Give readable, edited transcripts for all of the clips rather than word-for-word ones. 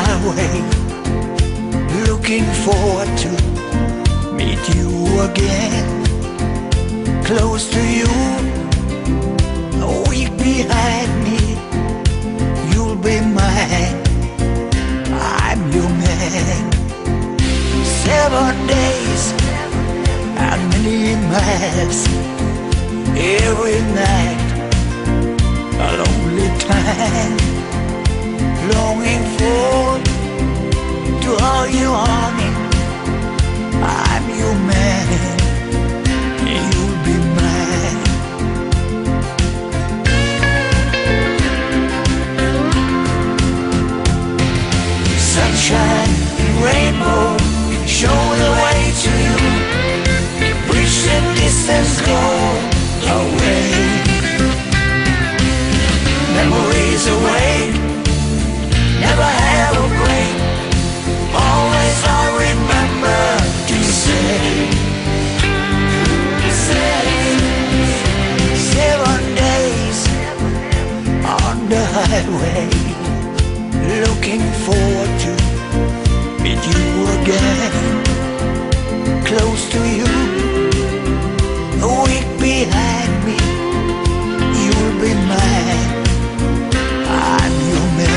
highway, looking forward to meet you again. Close to you, a week behind me, you'll be mine, I'm your man. 7 days and many miles, every night a lonely time, longing for to hold you on me. I'm your man, you'll be mine. Sunshine, rainbow, show the way to you. Reach the distance, go away. Memories away, never have a break. Always I remember to say 7 days on the highway, looking forward to meet you again. Close to you, a week behind me, you'll be mine, I'm your man.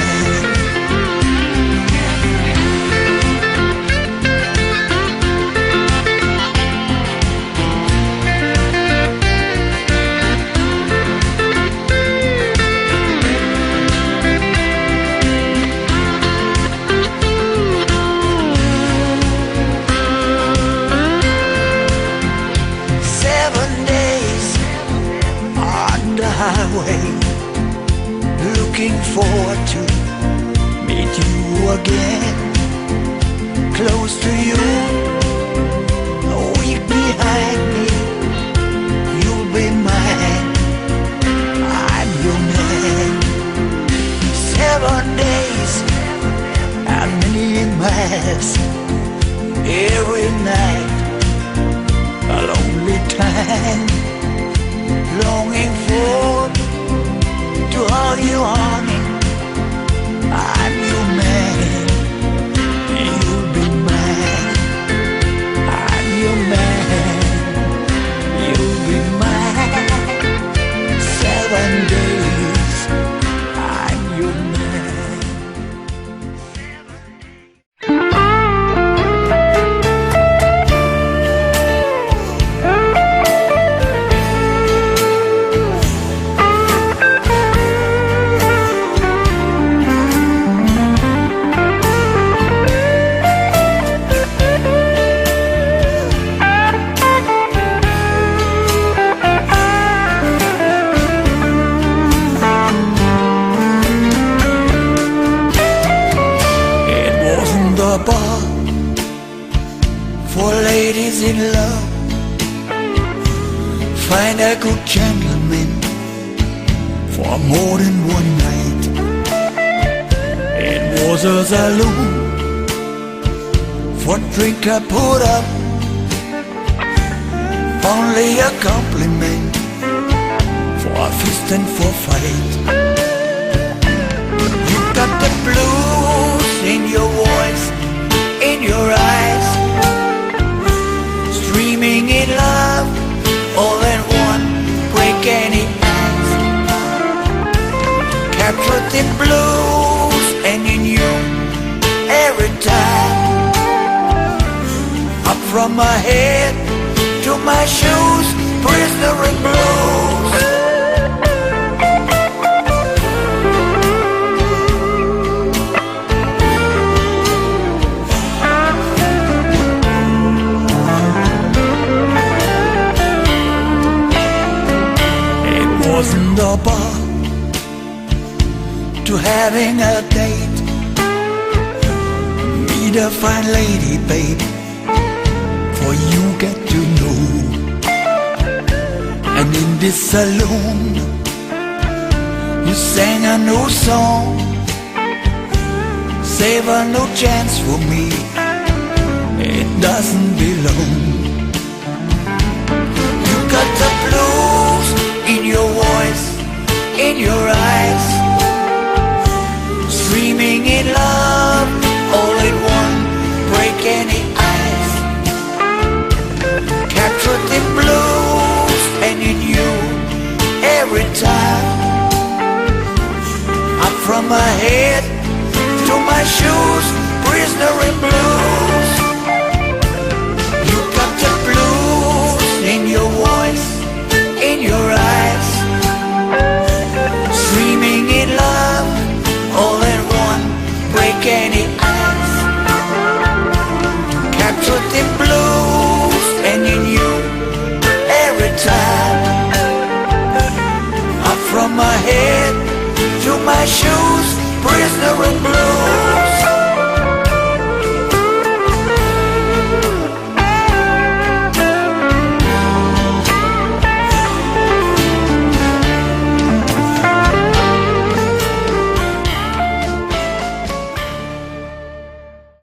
Highway, looking forward to meet you again. Close to you, a week behind me, you'll be mine, I'm your man. 7 days and many miles, every night a lonely time, longing for to hold you on me. I'm your man, you'll be mine. I'm your man, you'll be mine. 7 days, I'm your man. For ladies in love, find a good gentleman for more than one night. It was a saloon for drink I put up, only a compliment for a fist and for fight. You got the blues in your voice, in your eyes, streaming in love, all in one, break any ice. Captured in blues and in you every time. Up from my head to my shoes, prisoner in blues. Wasn't a bar to having a date, meet a fine lady, babe, for you get to know. And in this saloon, you sang a new song, save a new chance for me, it doesn't belong. You got the blues in your voice, in your eyes, streaming in love. from my head to my shoes, prisoner in blue.